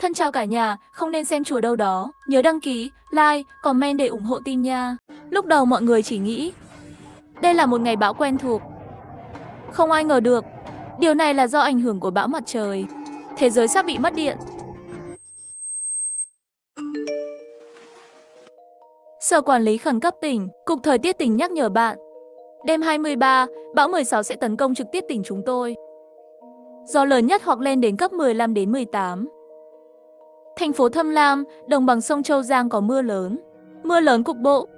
Thân chào cả nhà, không nên xem chùa đâu đó. Nhớ đăng ký, like, comment để ủng hộ team nha. Lúc đầu mọi người chỉ nghĩ đây là một ngày bão quen thuộc. Không ai ngờ được, điều này là do ảnh hưởng của bão mặt trời. Thế giới sắp bị mất điện. Sở Quản lý Khẩn cấp tỉnh, Cục Thời tiết tỉnh nhắc nhở bạn. Đêm 23, bão 16 sẽ tấn công trực tiếp tỉnh chúng tôi. Gió lớn nhất hoặc lên đến cấp 15 đến 18. Thành phố Thâm Lam, đồng bằng sông Châu Giang có mưa lớn cục bộ.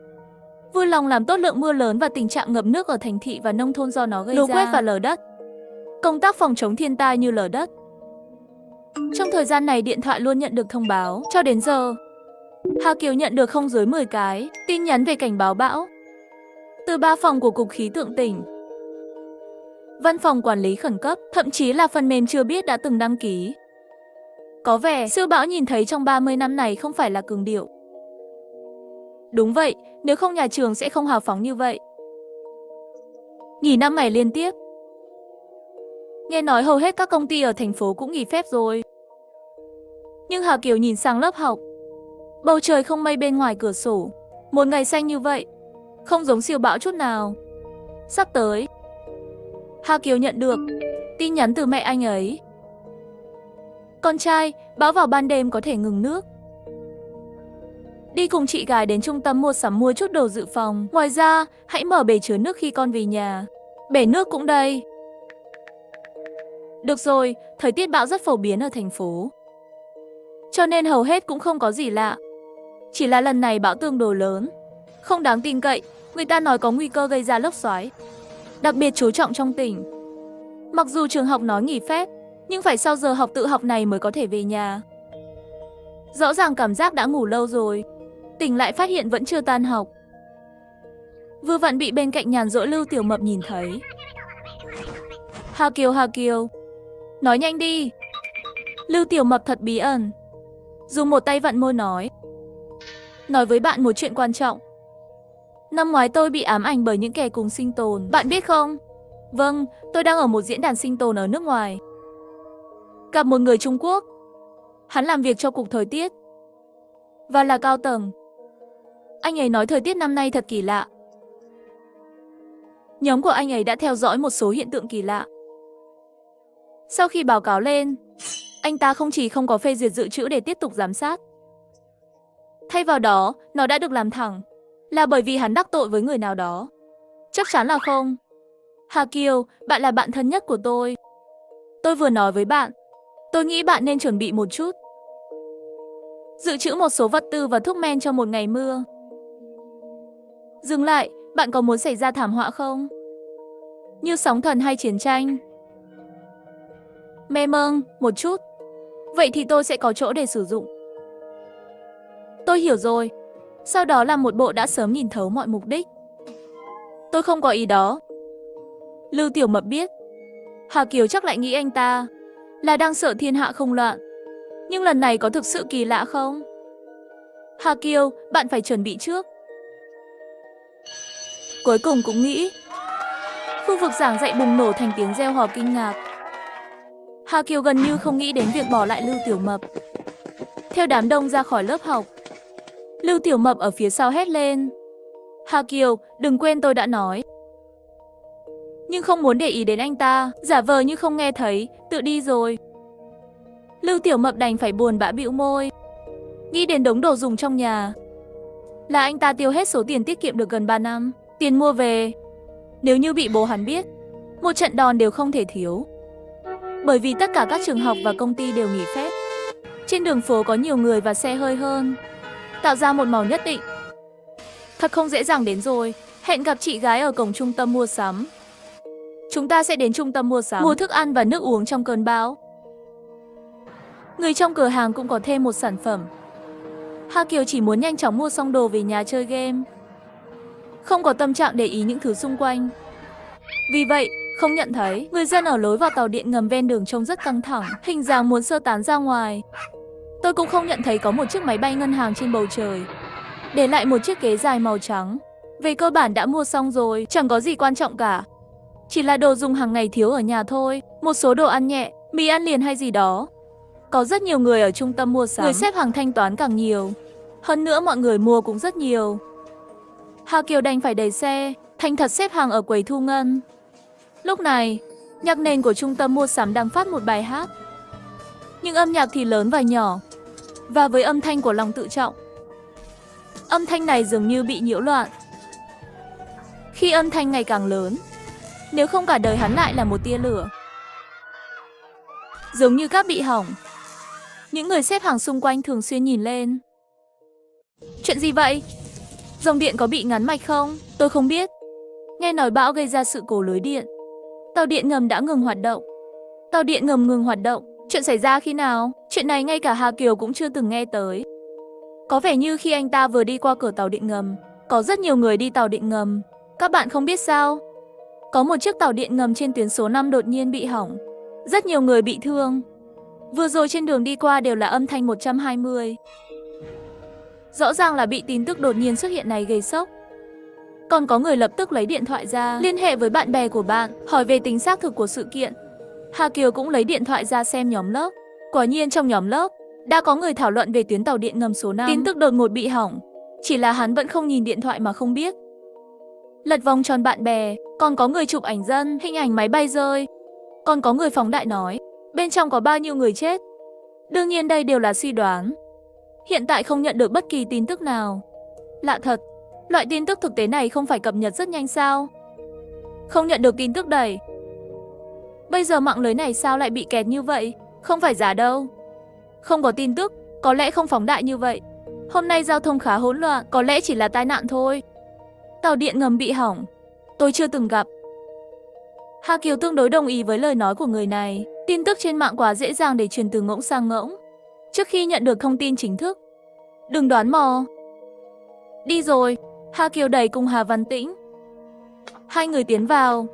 Vui lòng làm tốt lượng mưa lớn và tình trạng ngập nước ở thành thị và nông thôn do nó gây ra. Lũ quét và lở đất. Công tác phòng chống thiên tai như lở đất. Trong thời gian này điện thoại luôn nhận được thông báo. Cho đến giờ, Hà Kiều nhận được không dưới 10 cái tin nhắn về cảnh báo bão. Từ 3 phòng của Cục Khí tượng tỉnh, Văn phòng Quản lý Khẩn cấp, thậm chí là phần mềm chưa biết đã từng đăng ký. Có vẻ siêu bão nhìn thấy trong 30 năm này không phải là cường điệu. Đúng vậy, nếu không nhà trường sẽ không hào phóng như vậy. Nghỉ 5 ngày liên tiếp. Nghe nói hầu hết các công ty ở thành phố cũng nghỉ phép rồi. Nhưng Hà Kiều nhìn sang lớp học. Bầu trời không mây bên ngoài cửa sổ. Một ngày xanh như vậy, không giống siêu bão chút nào. Sắp tới, Hà Kiều nhận được tin nhắn từ mẹ anh ấy. Con trai, bão vào ban đêm có thể ngừng nước. Đi cùng chị gái đến trung tâm mua sắm mua chút đồ dự phòng. Ngoài ra, hãy mở bể chứa nước khi con về nhà. Bể nước cũng đây. Được rồi, thời tiết bão rất phổ biến ở thành phố. Cho nên hầu hết cũng không có gì lạ. Chỉ là lần này bão tương đối lớn. Không đáng tin cậy, người ta nói có nguy cơ gây ra lốc xoáy. Đặc biệt chú trọng trong tỉnh. Mặc dù trường học nói nghỉ phép, nhưng phải sau giờ học tự học này mới có thể về nhà. Rõ ràng cảm giác đã ngủ lâu rồi. Tỉnh lại phát hiện vẫn chưa tan học. Vừa vặn bị bên cạnh nhàn rỗi Lưu Tiểu Mập nhìn thấy. Hà Kiều, nói nhanh đi. Lưu Tiểu Mập thật bí ẩn. Dùng một tay vặn môi nói với bạn một chuyện quan trọng. Năm ngoái tôi bị ám ảnh bởi những kẻ cùng sinh tồn. Bạn biết không? Vâng, tôi đang ở một diễn đàn sinh tồn ở nước ngoài. Gặp một người Trung Quốc. Hắn làm việc cho Cục Thời tiết và là cao tầng. Anh ấy nói thời tiết năm nay thật kỳ lạ. Nhóm của anh ấy đã theo dõi một số hiện tượng kỳ lạ. Sau khi báo cáo lên, anh ta không chỉ không có phê duyệt dự trữ để tiếp tục giám sát. Thay vào đó, nó đã được làm thẳng. Là bởi vì hắn đắc tội với người nào đó. Chắc chắn là không. Hà Kiều, bạn là bạn thân nhất của tôi. Tôi vừa nói với bạn. Tôi nghĩ bạn nên chuẩn bị một chút. Dự trữ một số vật tư và thuốc men cho một ngày mưa. Dừng lại, bạn có muốn xảy ra thảm họa không? Như sóng thần hay chiến tranh? Mê mông, một chút. Vậy thì tôi sẽ có chỗ để sử dụng. Tôi hiểu rồi. Sau đó là một bộ đã sớm nhìn thấu mọi mục đích. Tôi không có ý đó. Lưu Tiểu Mập biết. Hà Kiều chắc lại nghĩ anh ta là đang sợ thiên hạ không loạn. Nhưng lần này có thực sự kỳ lạ không? Hà Kiều, bạn phải chuẩn bị trước. Cuối cùng cũng nghĩ. Khu vực giảng dạy bùng nổ thành tiếng reo hò kinh ngạc. Hà Kiều gần như không nghĩ đến việc bỏ lại Lưu Tiểu Mập. Theo đám đông ra khỏi lớp học. Lưu Tiểu Mập ở phía sau hét lên. Hà Kiều, đừng quên tôi đã nói. Nhưng không muốn để ý đến anh ta, giả vờ như không nghe thấy, tự đi rồi. Lưu Tiểu Mập đành phải buồn bã bĩu môi. Nghĩ đến đống đồ dùng trong nhà. Là anh ta tiêu hết số tiền tiết kiệm được gần 3 năm, tiền mua về. Nếu như bị bố hắn biết, một trận đòn đều không thể thiếu. Bởi vì tất cả các trường học và công ty đều nghỉ phép. Trên đường phố có nhiều người và xe hơi hơn, tạo ra một màu nhất định. Thật không dễ dàng đến rồi. Hẹn gặp chị gái ở cổng trung tâm mua sắm. Chúng ta sẽ đến trung tâm mua sắm, mua thức ăn và nước uống trong cơn bão. Người trong cửa hàng cũng có thêm một sản phẩm. Hà Kiều chỉ muốn nhanh chóng mua xong đồ về nhà chơi game. Không có tâm trạng để ý những thứ xung quanh. Vì vậy, không nhận thấy người dân ở lối vào tàu điện ngầm ven đường trông rất căng thẳng, hình dáng muốn sơ tán ra ngoài. Tôi cũng không nhận thấy có một chiếc máy bay ngân hàng trên bầu trời. Để lại một chiếc ghế dài màu trắng. Về cơ bản đã mua xong rồi, chẳng có gì quan trọng cả. Chỉ là đồ dùng hàng ngày thiếu ở nhà thôi, một số đồ ăn nhẹ, mì ăn liền hay gì đó. Có rất nhiều người ở trung tâm mua sắm, người xếp hàng thanh toán càng nhiều. Hơn nữa mọi người mua cũng rất nhiều. Hà Kiều đành phải đẩy xe, thành thật xếp hàng ở quầy thu ngân. Lúc này, nhạc nền của trung tâm mua sắm đang phát một bài hát. Nhưng âm nhạc thì lớn và nhỏ, và với âm thanh của lòng tự trọng. Âm thanh này dường như bị nhiễu loạn. Khi âm thanh ngày càng lớn, nếu không cả đời hắn lại là một tia lửa. Giống như các bị hỏng. Những người xếp hàng xung quanh thường xuyên nhìn lên. Chuyện gì vậy? Dòng điện có bị ngắn mạch không? Tôi không biết. Nghe nói bão gây ra sự cố lưới điện. Tàu điện ngầm đã ngừng hoạt động. Tàu điện ngầm ngừng hoạt động. Chuyện xảy ra khi nào? Chuyện này ngay cả Hà Kiều cũng chưa từng nghe tới. Có vẻ như khi anh ta vừa đi qua cửa tàu điện ngầm, có rất nhiều người đi tàu điện ngầm. Các bạn không biết sao? Có một chiếc tàu điện ngầm trên tuyến số 5 đột nhiên bị hỏng. Rất nhiều người bị thương. Vừa rồi trên đường đi qua đều là âm thanh 120. Rõ ràng là bị tin tức đột nhiên xuất hiện này gây sốc. Còn có người lập tức lấy điện thoại ra, liên hệ với bạn bè của bạn, hỏi về tính xác thực của sự kiện. Hà Kiều cũng lấy điện thoại ra xem nhóm lớp. Quả nhiên trong nhóm lớp, đã có người thảo luận về tuyến tàu điện ngầm số 5. Tin tức đột ngột bị hỏng. Chỉ là hắn vẫn không nhìn điện thoại mà không biết. Lật vòng tròn bạn bè, còn có người chụp ảnh dân, hình ảnh máy bay rơi. Còn có người phóng đại nói, bên trong có bao nhiêu người chết. Đương nhiên đây đều là suy đoán. Hiện tại không nhận được bất kỳ tin tức nào. Lạ thật, loại tin tức thực tế này không phải cập nhật rất nhanh sao? Không nhận được tin tức đầy. Bây giờ mạng lưới này sao lại bị kẹt như vậy? Không phải giả đâu. Không có tin tức, có lẽ không phóng đại như vậy. Hôm nay giao thông khá hỗn loạn, có lẽ chỉ là tai nạn thôi. Tàu điện ngầm bị hỏng, tôi chưa từng gặp. Hà Kiều tương đối đồng ý với lời nói của người này. Tin tức trên mạng quá dễ dàng để truyền từ ngỗng sang ngỗng. Trước khi nhận được thông tin chính thức, đừng đoán mò. Đi rồi, Hà Kiều đẩy cùng Hà Văn Tĩnh. Hai người tiến vào.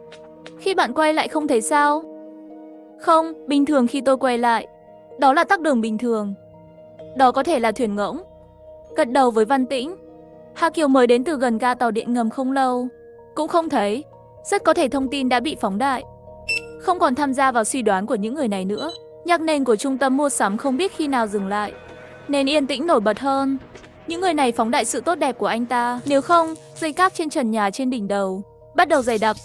Khi bạn quay lại không thấy sao? Không, bình thường khi tôi quay lại. Đó là tắc đường bình thường. Đó có thể là thuyền ngỗng. Gật đầu với Văn Tĩnh. Hà Kiều mới đến từ gần ga tàu điện ngầm không lâu. Cũng không thấy. Rất có thể thông tin đã bị phóng đại. Không còn tham gia vào suy đoán của những người này nữa. Nhạc nền của trung tâm mua sắm không biết khi nào dừng lại. Nên yên tĩnh nổi bật hơn. Những người này phóng đại sự tốt đẹp của anh ta. Nếu không, dây cáp trên trần nhà trên đỉnh đầu bắt đầu dày đặc.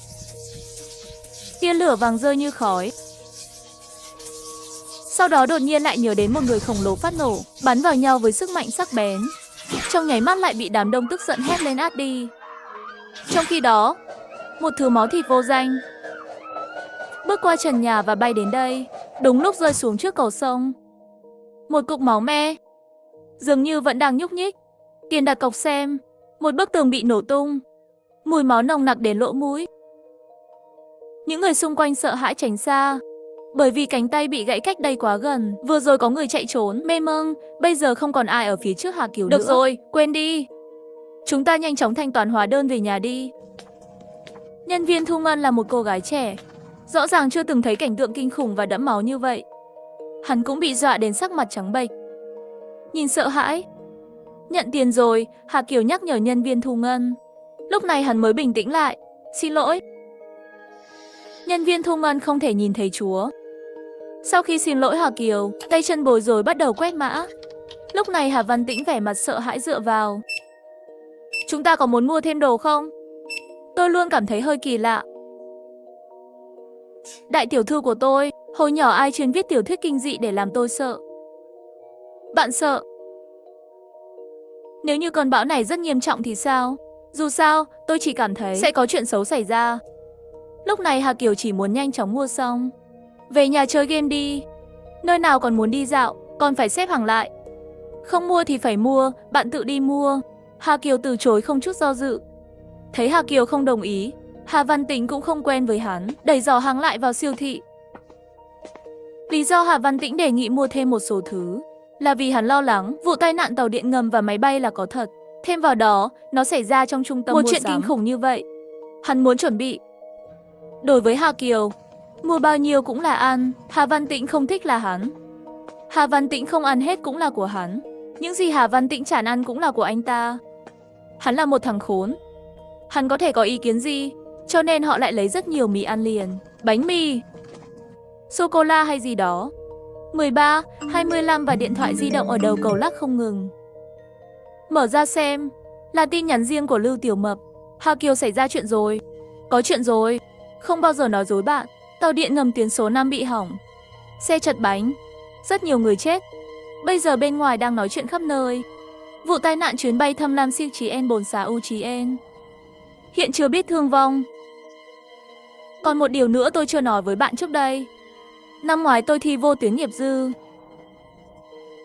Tia lửa vàng rơi như khói. Sau đó đột nhiên lại nhớ đến một người khổng lồ phát nổ, bắn vào nhau với sức mạnh sắc bén. Trong nháy mắt lại bị đám đông tức giận hét lên át đi. Trong khi đó, một thứ máu thịt vô danh bước qua trần nhà và bay đến đây, đúng lúc rơi xuống trước cầu sông. Một cục máu me, dường như vẫn đang nhúc nhích. Tiền đặt cọc xem, một bức tường bị nổ tung, mùi máu nồng nặc đến lỗ mũi. Những người xung quanh sợ hãi tránh xa, bởi vì cánh tay bị gãy cách đây quá gần. Vừa rồi có người chạy trốn, mê mông, bây giờ không còn ai ở phía trước Hà Kiều nữa. Được rồi, quên đi. Chúng ta nhanh chóng thanh toán hóa đơn về nhà đi. Nhân viên thu ngân là một cô gái trẻ, rõ ràng chưa từng thấy cảnh tượng kinh khủng và đẫm máu như vậy. Hắn cũng bị dọa đến sắc mặt trắng bệch, nhìn sợ hãi. Nhận tiền rồi, Hà Kiều nhắc nhở nhân viên thu ngân. Lúc này hắn mới bình tĩnh lại. Xin lỗi. Nhân viên thu ngân không thể nhìn thấy chúa. Sau khi xin lỗi Hà Kiều, tay chân bối rối bắt đầu quét mã. Lúc này Hà Văn Tĩnh vẻ mặt sợ hãi dựa vào. Chúng ta có muốn mua thêm đồ không? Tôi luôn cảm thấy hơi kỳ lạ. Đại tiểu thư của tôi, hồi nhỏ ai chuyên viết tiểu thuyết kinh dị để làm tôi sợ. Bạn sợ? Nếu như cơn bão này rất nghiêm trọng thì sao? Dù sao, tôi chỉ cảm thấy sẽ có chuyện xấu xảy ra. Lúc này Hà Kiều chỉ muốn nhanh chóng mua xong, về nhà chơi game đi. Nơi nào còn muốn đi dạo, còn phải xếp hàng lại. Không mua thì phải mua, bạn tự đi mua. Hà Kiều từ chối không chút do dự. Thấy Hà Kiều không đồng ý, Hà Văn Tĩnh cũng không quen với hắn, đẩy giỏ hàng lại vào siêu thị. Lý do Hà Văn Tĩnh đề nghị mua thêm một số thứ là vì hắn lo lắng vụ tai nạn tàu điện ngầm và máy bay là có thật. Thêm vào đó, nó xảy ra trong trung tâm mua sắm. Một chuyện kinh khủng như vậy, hắn muốn chuẩn bị. Đối với Hà Kiều, mua bao nhiêu cũng là ăn. Hà Văn Tĩnh không thích là hắn. Hà Văn Tĩnh không ăn hết cũng là của hắn. Những gì Hà Văn Tĩnh chẳng ăn cũng là của anh ta. Hắn là một thằng khốn. Hắn có thể có ý kiến gì, cho nên họ lại lấy rất nhiều mì ăn liền, bánh mì, sô-cô-la hay gì đó. 13, 25 và điện thoại di động ở đầu cầu lắc không ngừng. Mở ra xem, là tin nhắn riêng của Lưu Tiểu Mập. Hà Kiều xảy ra chuyện rồi. Có chuyện rồi. Không bao giờ nói dối bạn. Tàu điện ngầm tuyến số 5 bị hỏng. Xe chật bánh. Rất nhiều người chết. Bây giờ bên ngoài đang nói chuyện khắp nơi. Vụ tai nạn chuyến bay Thâm Lam Siêu Trí En Bồn Xá U Trí En. Hiện chưa biết thương vong. Còn một điều nữa tôi chưa nói với bạn trước đây. Năm ngoái tôi thi vô tuyến nghiệp dư.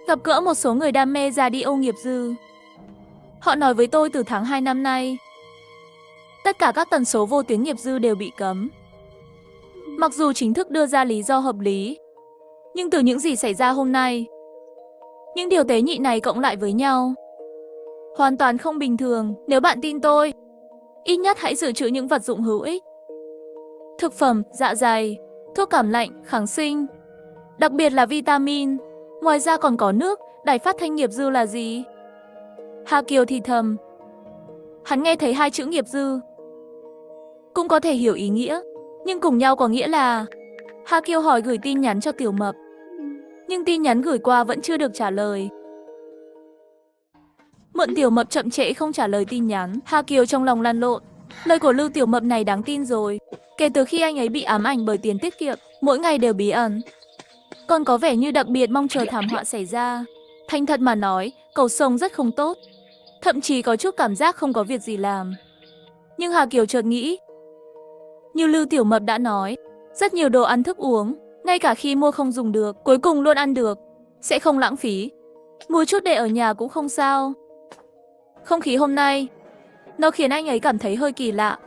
Gặp gỡ một số người đam mê radio nghiệp dư. Họ nói với tôi từ tháng 2 năm nay, tất cả các tần số vô tuyến nghiệp dư đều bị cấm. Mặc dù chính thức đưa ra lý do hợp lý, nhưng từ những gì xảy ra hôm nay, những điều tế nhị này cộng lại với nhau, hoàn toàn không bình thường. Nếu bạn tin tôi, ít nhất hãy dự trữ những vật dụng hữu ích. Thực phẩm, dạ dày, thuốc cảm lạnh, kháng sinh, đặc biệt là vitamin. Ngoài ra còn có nước. Đài phát thanh nghiệp dư là gì? Hà Kiều thì thầm. Hắn nghe thấy hai chữ nghiệp dư. Cũng có thể hiểu ý nghĩa, nhưng cùng nhau có nghĩa là... Hà Kiều hỏi gửi tin nhắn cho Tiểu Mập, nhưng tin nhắn gửi qua vẫn chưa được trả lời. Mượn Tiểu Mập chậm trễ không trả lời tin nhắn. Hà Kiều trong lòng lăn lộn. Lời của Lưu Tiểu Mập này đáng tin rồi. Kể từ khi anh ấy bị ám ảnh bởi tiền tiết kiệm, mỗi ngày đều bí ẩn, còn có vẻ như đặc biệt mong chờ thảm họa xảy ra. Thành thật mà nói, cầu sông rất không tốt. Thậm chí có chút cảm giác không có việc gì làm. Nhưng Hà Kiều chợt nghĩ, như Lưu Tiểu Mập đã nói, rất nhiều đồ ăn thức uống, ngay cả khi mua không dùng được, cuối cùng luôn ăn được, sẽ không lãng phí. Mua chút để ở nhà cũng không sao. Không khí hôm nay, nó khiến anh ấy cảm thấy hơi kỳ lạ.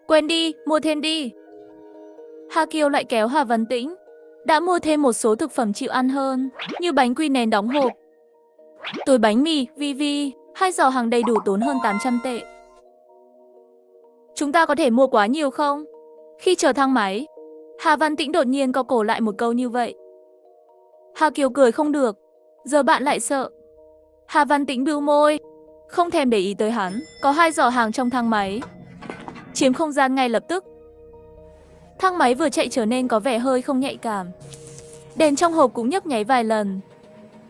Quên đi, mua thêm đi. Hà Kiều lại kéo Hà Văn Tĩnh, đã mua thêm một số thực phẩm chịu ăn hơn, như bánh quy nén đóng hộp, túi bánh mì, vi, 2 giỏ hàng đầy đủ tốn hơn 800 tệ. Chúng ta có thể mua quá nhiều không? Khi chờ thang máy, Hà Văn Tĩnh đột nhiên có cổ lại một câu như vậy. Hà Kiều cười không được, giờ bạn lại sợ. Hà Văn Tĩnh bĩu môi, không thèm để ý tới hắn. Có 2 giỏ hàng trong thang máy, chiếm không gian ngay lập tức. Thang máy vừa chạy trở nên có vẻ hơi không nhạy cảm. Đèn trong hộp cũng nhấp nháy vài lần.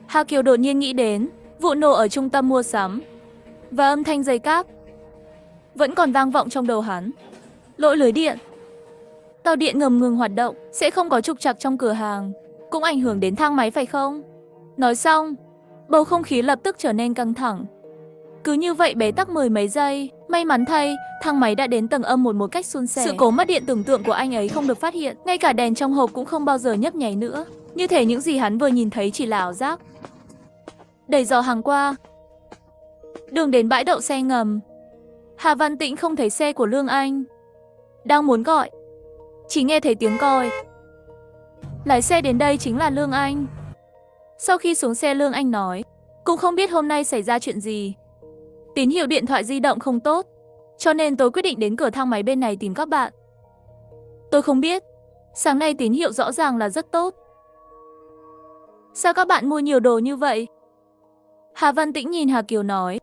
Hà Kiều đột nhiên nghĩ đến vụ nổ ở trung tâm mua sắm, và âm thanh dây cáp vẫn còn vang vọng trong đầu hắn. Lỗi lưới điện. Tàu điện ngầm ngừng hoạt động, sẽ không có trục trặc trong cửa hàng, cũng ảnh hưởng đến thang máy phải không? Nói xong, bầu không khí lập tức trở nên căng thẳng. Cứ như vậy bế tắc 10 mấy giây, may mắn thay, thang máy đã đến tầng âm một cách suôn sẻ. Sự cố mất điện tưởng tượng của anh ấy không được phát hiện, ngay cả đèn trong hộp cũng không bao giờ nhấp nháy nữa. Như thể những gì hắn vừa nhìn thấy chỉ là ảo giác. Đẩy giỏ hàng qua, đường đến bãi đậu xe ngầm. Hà Văn Tĩnh không thấy xe của Lương Anh. Đang muốn gọi, chỉ nghe thấy tiếng còi. Lái xe đến đây chính là Lương Anh. Sau khi xuống xe, Lương Anh nói, cũng không biết hôm nay xảy ra chuyện gì. Tín hiệu điện thoại di động không tốt, cho nên tôi quyết định đến cửa thang máy bên này tìm các bạn. Tôi không biết, sáng nay tín hiệu rõ ràng là rất tốt. Sao các bạn mua nhiều đồ như vậy? Hà Văn Tĩnh nhìn Hà Kiều nói,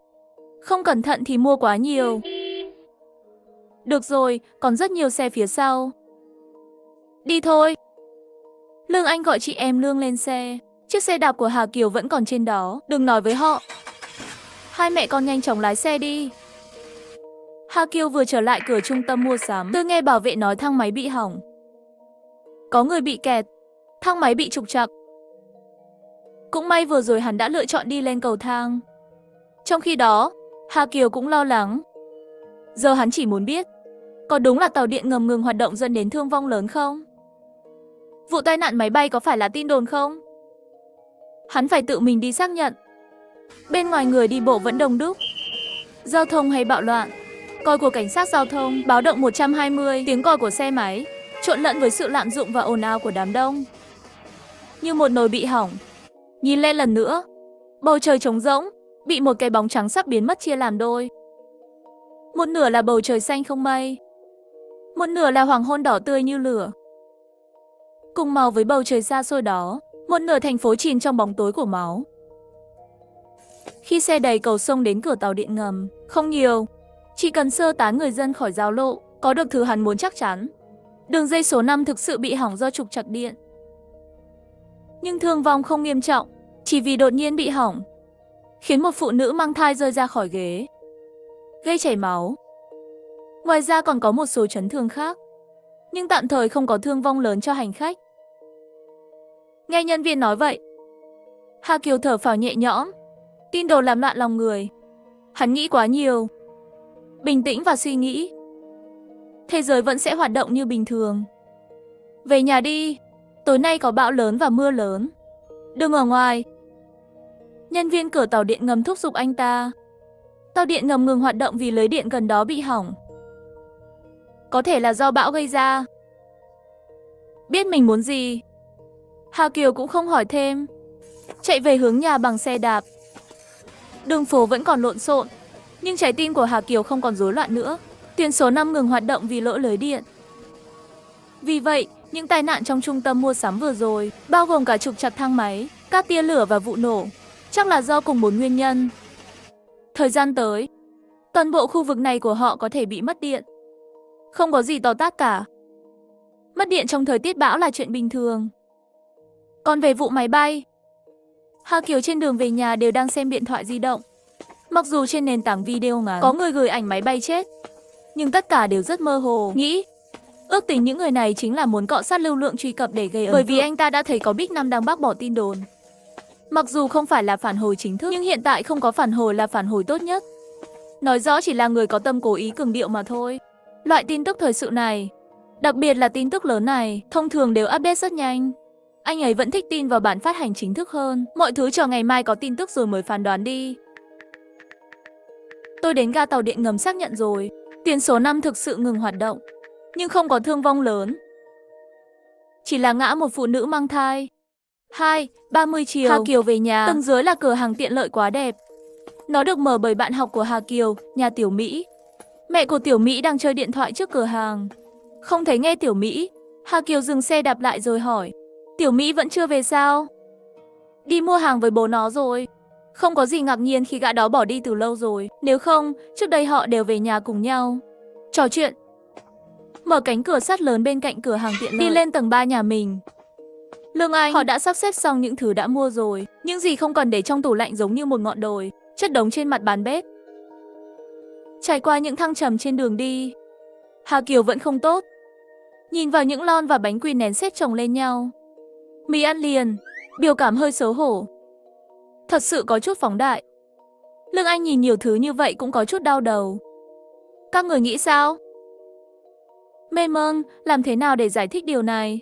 không cẩn thận thì mua quá nhiều. Được rồi, còn rất nhiều xe phía sau. Đi thôi. Lương Anh gọi chị em Lương lên xe. Chiếc xe đạp của Hà Kiều vẫn còn trên đó. Đừng nói với họ. Hai mẹ con nhanh chóng lái xe đi. Hà Kiều vừa trở lại cửa trung tâm mua sắm, tôi nghe bảo vệ nói thang máy bị hỏng. Có người bị kẹt, thang máy bị trục trặc. Cũng may vừa rồi hắn đã lựa chọn đi lên cầu thang. Trong khi đó, Hà Kiều cũng lo lắng. Giờ hắn chỉ muốn biết, có đúng là tàu điện ngầm ngừng hoạt động dẫn đến thương vong lớn không? Vụ tai nạn máy bay có phải là tin đồn không? Hắn phải tự mình đi xác nhận. Bên ngoài người đi bộ vẫn đông đúc. Giao thông hay bạo loạn. Còi của cảnh sát giao thông, báo động 120, tiếng còi của xe máy, trộn lẫn với sự lạm dụng và ồn ào của đám đông. Như một nồi bị hỏng. Nhìn lên lần nữa, bầu trời trống rỗng, bị một cái bóng trắng sắp biến mất chia làm đôi. Một nửa là bầu trời xanh không mây, một nửa là hoàng hôn đỏ tươi như lửa. Cùng màu với bầu trời xa xôi đó, một nửa thành phố chìm trong bóng tối của máu. Khi xe đầy cầu sông đến cửa tàu điện ngầm, không nhiều, chỉ cần sơ tán người dân khỏi giao lộ, có được thứ hắn muốn chắc chắn. Đường dây số 5 thực sự bị hỏng do trục trặc điện. Nhưng thương vong không nghiêm trọng, chỉ vì đột nhiên bị hỏng, khiến một phụ nữ mang thai rơi ra khỏi ghế, gây chảy máu. Ngoài ra còn có một số chấn thương khác, nhưng tạm thời không có thương vong lớn cho hành khách. Nghe nhân viên nói vậy, Hà Kiều thở phào nhẹ nhõm. Tin đồn làm loạn lòng người. Hắn nghĩ quá nhiều. Bình tĩnh và suy nghĩ. Thế giới vẫn sẽ hoạt động như bình thường. Về nhà đi. Tối nay có bão lớn và mưa lớn. Đừng ở ngoài. Nhân viên cửa tàu điện ngầm thúc giục anh ta. Tàu điện ngầm ngừng hoạt động vì lưới điện gần đó bị hỏng. Có thể là do bão gây ra. Biết mình muốn gì, Hà Kiều cũng không hỏi thêm. Chạy về hướng nhà bằng xe đạp. Đường phố vẫn còn lộn xộn, nhưng trái tim của Hà Kiều không còn rối loạn nữa. Tuyến số 5 ngừng hoạt động vì lỗi lưới điện. Vì vậy, những tai nạn trong trung tâm mua sắm vừa rồi, bao gồm cả trục trặc thang máy, các tia lửa và vụ nổ, chắc là do cùng một nguyên nhân. Thời gian tới, toàn bộ khu vực này của họ có thể bị mất điện. Không có gì to tát cả. Mất điện trong thời tiết bão là chuyện bình thường. Còn về vụ máy bay, Hà Kiều trên đường về nhà đều đang xem điện thoại di động. Mặc dù trên nền tảng video ngắn có người gửi ảnh máy bay chết, nhưng tất cả đều rất mơ hồ. Nghĩ, ước tính những người này chính là muốn cọ sát lưu lượng truy cập để gây ấn tượng. Bởi vì anh ta đã thấy có Big Năm đang bác bỏ tin đồn. Mặc dù không phải là phản hồi chính thức, nhưng hiện tại không có phản hồi là phản hồi tốt nhất. Nói rõ chỉ là người có tâm cố ý cường điệu mà thôi. Loại tin tức thời sự này, đặc biệt là tin tức lớn này, thông thường đều update rất nhanh. Anh ấy vẫn thích tin vào bản phát hành chính thức hơn. Mọi thứ chờ ngày mai có tin tức rồi mới phán đoán đi. Tôi đến ga tàu điện ngầm xác nhận rồi. Tuyến số 5 thực sự ngừng hoạt động, nhưng không có thương vong lớn. Chỉ là ngã một phụ nữ mang thai. 2:30 chiều, Hà Kiều về nhà. Tầng dưới là cửa hàng tiện lợi quá đẹp. Nó được mở bởi bạn học của Hà Kiều, nhà Tiểu Mỹ. Mẹ của Tiểu Mỹ đang chơi điện thoại trước cửa hàng. Không thấy nghe Tiểu Mỹ, Hà Kiều dừng xe đạp lại rồi hỏi. Tiểu Mỹ vẫn chưa về sao? Đi mua hàng với bố nó rồi. Không có gì ngạc nhiên khi gã đó bỏ đi từ lâu rồi. Nếu không, trước đây họ đều về nhà cùng nhau trò chuyện. Mở cánh cửa sắt lớn bên cạnh cửa hàng tiện lợi, đi lên tầng 3 nhà mình. Lương Anh, họ đã sắp xếp xong những thứ đã mua rồi. Những gì không cần để trong tủ lạnh giống như một ngọn đồi, chất đống trên mặt bàn bếp. Trải qua những thăng trầm trên đường đi, Hà Kiều vẫn không tốt. Nhìn vào những lon và bánh quy nén xếp chồng lên nhau. Mì ăn liền, biểu cảm hơi xấu hổ. Thật sự có chút phóng đại. Lương Anh nhìn nhiều thứ như vậy cũng có chút đau đầu. Các người nghĩ sao? Mê mông, làm thế nào để giải thích điều này?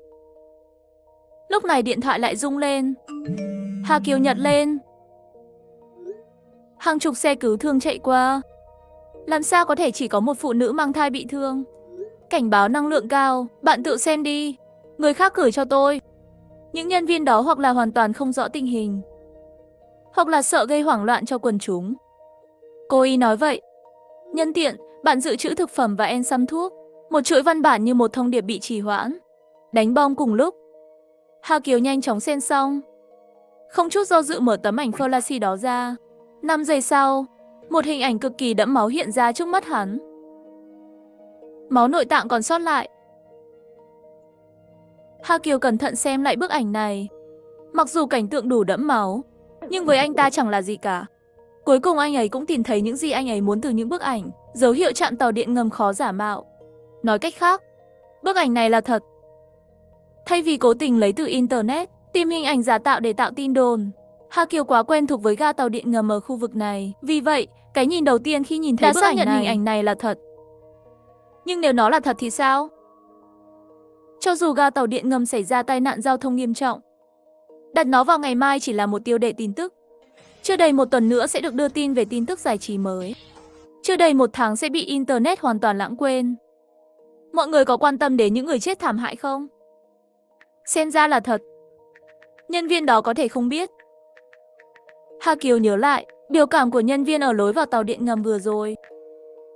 Lúc này điện thoại lại rung lên. Hà Kiều nhặt lên. Hàng chục xe cứu thương chạy qua. Làm sao có thể chỉ có một phụ nữ mang thai bị thương? Cảnh báo năng lượng cao, bạn tự xem đi. Người khác gửi cho tôi. Những nhân viên đó hoặc là hoàn toàn không rõ tình hình, hoặc là sợ gây hoảng loạn cho quần chúng. Cô y nói vậy. Nhân tiện, bạn dự trữ thực phẩm và en xăm thuốc. Một chuỗi văn bản như một thông điệp bị trì hoãn. Đánh bom cùng lúc. Hà Kiều nhanh chóng xem xong. Không chút do dự mở tấm ảnh flash đó ra. 5 giây sau, một hình ảnh cực kỳ đẫm máu hiện ra trước mắt hắn. Máu nội tạng còn sót lại. Hà Kiều cẩn thận xem lại bức ảnh này. Mặc dù cảnh tượng đủ đẫm máu, nhưng với anh ta chẳng là gì cả. Cuối cùng anh ấy cũng tìm thấy những gì anh ấy muốn từ những bức ảnh. Dấu hiệu trạm tàu điện ngầm khó giả mạo. Nói cách khác, bức ảnh này là thật. Thay vì cố tình lấy từ Internet, tìm hình ảnh giả tạo để tạo tin đồn, Hà Kiều quá quen thuộc với ga tàu điện ngầm ở khu vực này. Vì vậy, cái nhìn đầu tiên khi nhìn thấy bức ảnh này, hình ảnh này là thật. Nhưng nếu nó là thật thì sao? Cho dù ga tàu điện ngầm xảy ra tai nạn giao thông nghiêm trọng, đặt nó vào ngày mai chỉ là một tiêu đề tin tức. Chưa đầy một tuần nữa sẽ được đưa tin về tin tức giải trí mới. Chưa đầy một tháng sẽ bị Internet hoàn toàn lãng quên. Mọi người có quan tâm đến những người chết thảm hại không? Xem ra là thật. Nhân viên đó có thể không biết. Hà Kiều nhớ lại biểu cảm của nhân viên ở lối vào tàu điện ngầm vừa rồi.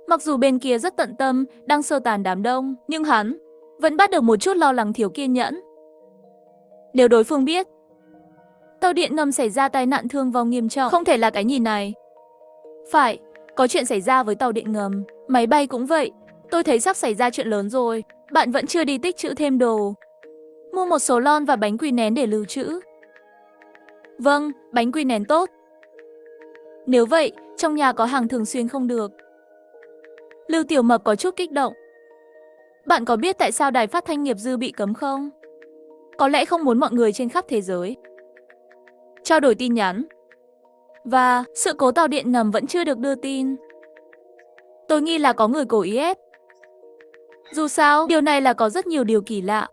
Mặc dù bên kia rất tận tâm, đang sơ tán đám đông, nhưng hắn vẫn bắt được một chút lo lắng thiếu kiên nhẫn. Nếu đối phương biết tàu điện ngầm xảy ra tai nạn thương vong nghiêm trọng, không thể là cái nhìn này. Phải, có chuyện xảy ra với tàu điện ngầm, máy bay cũng vậy. Tôi thấy sắp xảy ra chuyện lớn rồi. Bạn vẫn chưa đi tích trữ thêm đồ. Mua một số lon và bánh quy nén để lưu trữ. Vâng, bánh quy nén tốt. Nếu vậy, trong nhà có hàng thường xuyên không được. Lưu Tiểu Mập có chút kích động. Bạn có biết tại sao đài phát thanh nghiệp dư bị cấm không? Có lẽ không muốn mọi người trên khắp thế giới trao đổi tin nhắn. Và sự cố tàu điện ngầm vẫn chưa được đưa tin. Tôi nghi là có người cố ý ép. Dù sao, điều này là có rất nhiều điều kỳ lạ.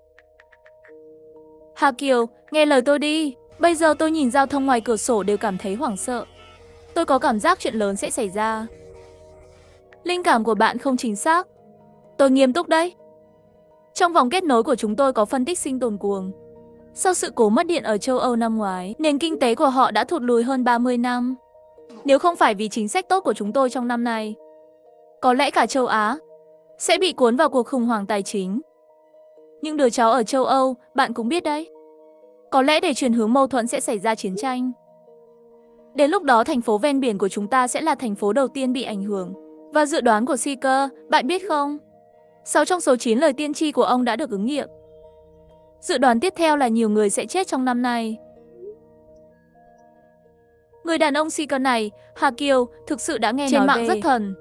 Hà Kiều, nghe lời tôi đi. Bây giờ tôi nhìn giao thông ngoài cửa sổ đều cảm thấy hoảng sợ. Tôi có cảm giác chuyện lớn sẽ xảy ra. Linh cảm của bạn không chính xác. Tôi nghiêm túc đấy. Trong vòng kết nối của chúng tôi có phân tích sinh tồn cuồng. Sau sự cố mất điện ở châu Âu năm ngoái, nền kinh tế của họ đã thụt lùi hơn 30 năm. Nếu không phải vì chính sách tốt của chúng tôi trong năm nay, có lẽ cả châu Á sẽ bị cuốn vào cuộc khủng hoảng tài chính. Những đứa cháu ở châu Âu, bạn cũng biết đấy. Có lẽ để chuyển hướng mâu thuẫn sẽ xảy ra chiến tranh. Đến lúc đó thành phố ven biển của chúng ta sẽ là thành phố đầu tiên bị ảnh hưởng. Và dự đoán của Seeker, bạn biết không? 6 trong số 9 lời tiên tri của ông đã được ứng nghiệm. Dự đoán tiếp theo là nhiều người sẽ chết trong năm nay. Người đàn ông Seeker này, Hà Kiều, thực sự đã nghe nói mạng rất thần.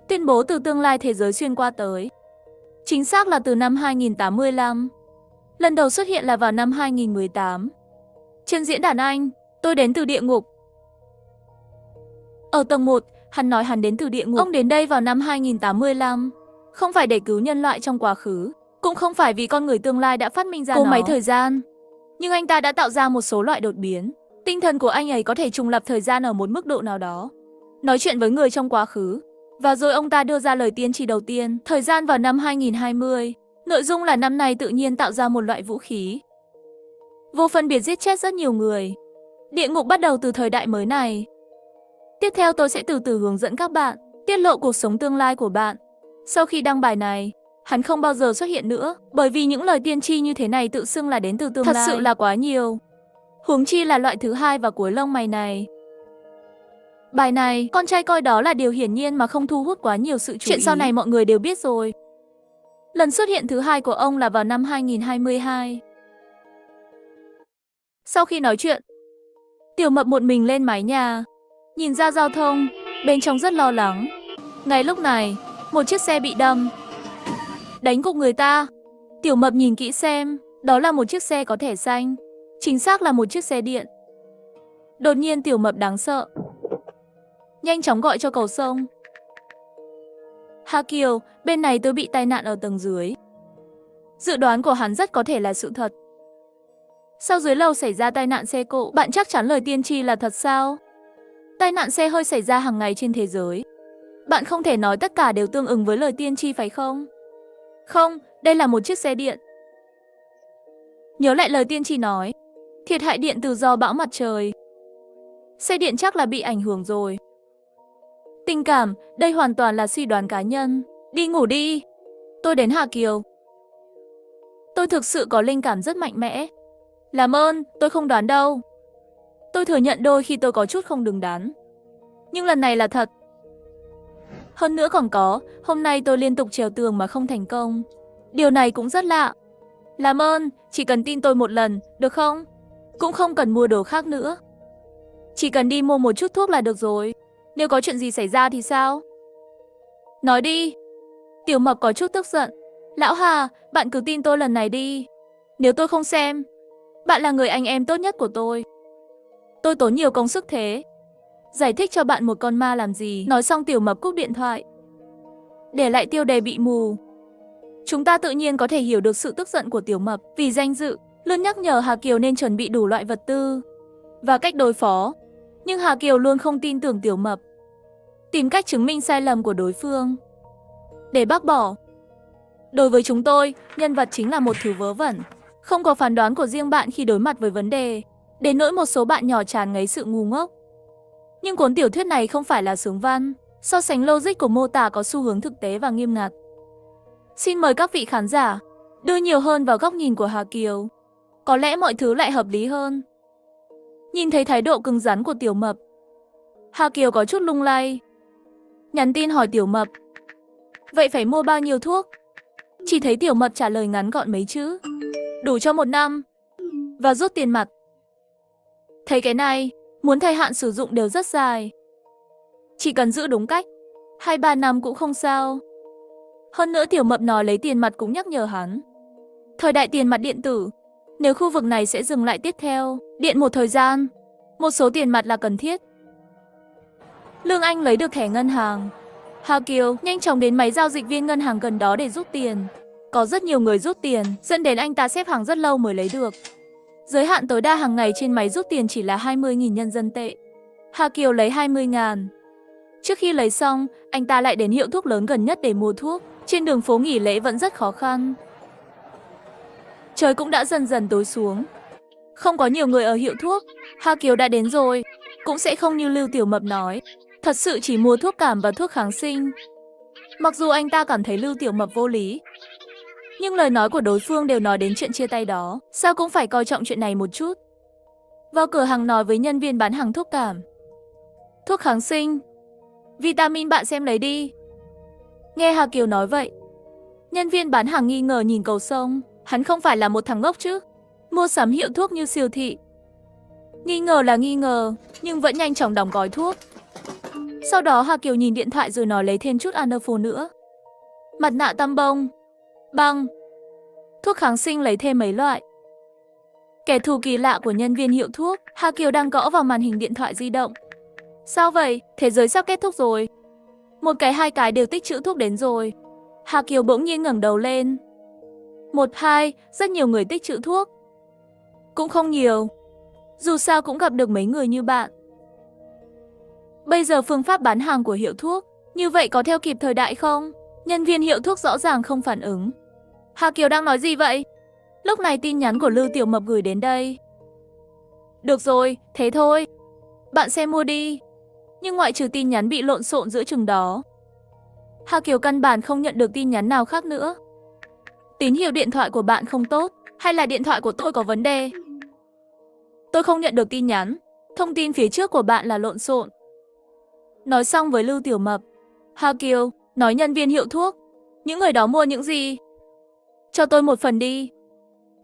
Tuyên bố từ tương lai thế giới xuyên qua tới. Chính xác là từ năm 2085. Lần đầu xuất hiện là vào năm 2018. Trên diễn đàn Anh, tôi đến từ địa ngục. Ở tầng 1, hắn nói hắn đến từ địa ngục. Ông đến đây vào năm 2085. Không phải để cứu nhân loại trong quá khứ, cũng không phải vì con người tương lai đã phát minh ra cỗ máy thời gian. Nhưng anh ta đã tạo ra một số loại đột biến. Tinh thần của anh ấy có thể trùng lập thời gian ở một mức độ nào đó. Nói chuyện với người trong quá khứ. Và rồi ông ta đưa ra lời tiên tri đầu tiên, thời gian vào năm 2020. Nội dung là năm nay tự nhiên tạo ra một loại vũ khí vô phân biệt giết chết rất nhiều người. Địa ngục bắt đầu từ thời đại mới này. Tiếp theo tôi sẽ từ từ hướng dẫn các bạn, tiết lộ cuộc sống tương lai của bạn. Sau khi đăng bài này, hắn không bao giờ xuất hiện nữa, bởi vì những lời tiên tri như thế này tự xưng là đến từ tương lai. Thật sự là quá nhiều. Huống chi là loại thứ hai và cuối lông mày này. Bài này, con trai coi đó là điều hiển nhiên mà không thu hút quá nhiều sự chú ý. Chuyện sau này mọi người đều biết rồi. Lần xuất hiện thứ hai của ông là vào năm 2022. Sau khi nói chuyện, Tiểu Mập một mình lên mái nhà, nhìn ra giao thông, bên trong rất lo lắng. Ngay lúc này, một chiếc xe bị đâm, đánh gục người ta. Tiểu Mập nhìn kỹ xem, đó là một chiếc xe có thẻ xanh, chính xác là một chiếc xe điện. Đột nhiên Tiểu Mập đáng sợ, nhanh chóng gọi cho cầu sông. Hà Kiều, bên này tôi bị tai nạn ở tầng dưới. Dự đoán của hắn rất có thể là sự thật. Sao dưới lầu xảy ra tai nạn xe cộ? Bạn chắc chắn lời tiên tri là thật sao? Tai nạn xe hơi xảy ra hàng ngày trên thế giới. Bạn không thể nói tất cả đều tương ứng với lời tiên tri phải không? Không, đây là một chiếc xe điện. Nhớ lại lời tiên tri nói, thiệt hại điện từ do bão mặt trời. Xe điện chắc là bị ảnh hưởng rồi. Tình cảm, đây hoàn toàn là suy đoán cá nhân. Đi ngủ đi. Tôi đến Hà Kiều. Tôi thực sự có linh cảm rất mạnh mẽ. Làm ơn, tôi không đoán đâu. Tôi thừa nhận đôi khi tôi có chút không đứng đắn. Nhưng lần này là thật. Hơn nữa còn có, hôm nay tôi liên tục trèo tường mà không thành công. Điều này cũng rất lạ. Làm ơn, chỉ cần tin tôi một lần, được không? Cũng không cần mua đồ khác nữa. Chỉ cần đi mua một chút thuốc là được rồi. Nếu có chuyện gì xảy ra thì sao? Nói đi. Tiểu Mập có chút tức giận. Lão Hà, bạn cứ tin tôi lần này đi. Nếu tôi không xem, bạn là người anh em tốt nhất của tôi. Tôi tốn nhiều công sức thế. Giải thích cho bạn một con ma làm gì? Nói xong Tiểu Mập cúp điện thoại, để lại tiêu đề bị mù. Chúng ta tự nhiên có thể hiểu được sự tức giận của Tiểu Mập. Vì danh dự, luôn nhắc nhở Hà Kiều nên chuẩn bị đủ loại vật tư và cách đối phó. Nhưng Hà Kiều luôn không tin tưởng Tiểu Mập, tìm cách chứng minh sai lầm của đối phương để bác bỏ. Đối với chúng tôi, nhân vật chính là một thứ vớ vẩn, không có phán đoán của riêng bạn khi đối mặt với vấn đề, đến nỗi một số bạn nhỏ tràn ngấy sự ngu ngốc. Nhưng cuốn tiểu thuyết này không phải là sướng văn, so sánh logic của mô tả có xu hướng thực tế và nghiêm ngặt. Xin mời các vị khán giả đưa nhiều hơn vào góc nhìn của Hà Kiều. Có lẽ mọi thứ lại hợp lý hơn. Nhìn thấy thái độ cứng rắn của Tiểu Mập, Hà Kiều có chút lung lay. Nhắn tin hỏi Tiểu Mập, vậy phải mua bao nhiêu thuốc? Chỉ thấy Tiểu Mập trả lời ngắn gọn mấy chữ, đủ cho 1 năm, và rút tiền mặt. Thấy cái này, muốn thời hạn sử dụng đều rất dài. Chỉ cần giữ đúng cách, 2-3 năm cũng không sao. Hơn nữa Tiểu Mập nói lấy tiền mặt cũng nhắc nhở hắn. Thời đại tiền mặt điện tử, nếu khu vực này sẽ dừng lại tiếp theo, điện một thời gian, một số tiền mặt là cần thiết. Lương Anh lấy được thẻ ngân hàng. Hà Kiều nhanh chóng đến máy giao dịch viên ngân hàng gần đó để rút tiền. Có rất nhiều người rút tiền, dẫn đến anh ta xếp hàng rất lâu mới lấy được. Giới hạn tối đa hàng ngày trên máy rút tiền chỉ là 20.000 nhân dân tệ. Hà Kiều lấy 20.000. Trước khi lấy xong, anh ta lại đến hiệu thuốc lớn gần nhất để mua thuốc. Trên đường phố nghỉ lễ vẫn rất khó khăn. Trời cũng đã dần dần tối xuống. Không có nhiều người ở hiệu thuốc. Hà Kiều đã đến rồi. Cũng sẽ không như Lưu Tiểu Mập nói, thật sự chỉ mua thuốc cảm và thuốc kháng sinh. Mặc dù anh ta cảm thấy Lưu Tiểu Mập vô lý, nhưng lời nói của đối phương đều nói đến chuyện chia tay đó, sao cũng phải coi trọng chuyện này một chút. Vào cửa hàng nói với nhân viên bán hàng thuốc cảm. Thuốc kháng sinh, vitamin bạn xem lấy đi. Nghe Hà Kiều nói vậy, nhân viên bán hàng nghi ngờ nhìn Cầu Sông, hắn không phải là một thằng ngốc chứ. Mua sắm hiệu thuốc như siêu thị. Nghi ngờ là nghi ngờ, nhưng vẫn nhanh chóng đóng gói thuốc. Sau đó Hà Kiều nhìn điện thoại rồi nói lấy thêm chút Anaphor nữa. Mặt nạ tăm bông, băng, thuốc kháng sinh lấy thêm mấy loại. Kẻ thù kỳ lạ của nhân viên hiệu thuốc, Hà Kiều đang gõ vào màn hình điện thoại di động. Sao vậy? Thế giới sắp kết thúc rồi. Một cái hai cái đều tích trữ thuốc đến rồi. Hà Kiều bỗng nhiên ngẩng đầu lên. 1, 2, rất nhiều người tích trữ thuốc. Cũng không nhiều. Dù sao cũng gặp được mấy người như bạn. Bây giờ phương pháp bán hàng của hiệu thuốc, như vậy có theo kịp thời đại không? Nhân viên hiệu thuốc rõ ràng không phản ứng. Hà Kiều đang nói gì vậy? Lúc này tin nhắn của Lưu Tiểu Mập gửi đến đây. Được rồi, thế thôi. Bạn xem mua đi. Nhưng ngoại trừ tin nhắn bị lộn xộn giữa chừng đó, Hà Kiều căn bản không nhận được tin nhắn nào khác nữa. Tín hiệu điện thoại của bạn không tốt, hay là điện thoại của tôi có vấn đề? Tôi không nhận được tin nhắn. Thông tin phía trước của bạn là lộn xộn. Nói xong với Lưu Tiểu Mập, Hà Kiều nói nhân viên hiệu thuốc, những người đó mua những gì? Cho tôi một phần đi.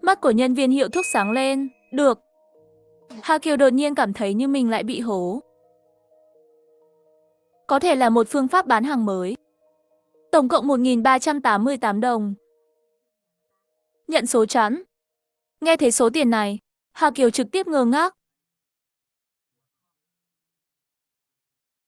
Mắt của nhân viên hiệu thuốc sáng lên. Được. Hà Kiều đột nhiên cảm thấy như mình lại bị hố. Có thể là một phương pháp bán hàng mới. Tổng cộng 1.388 đồng. Nhận số chẵn. Nghe thấy số tiền này, Hà Kiều trực tiếp ngơ ngác.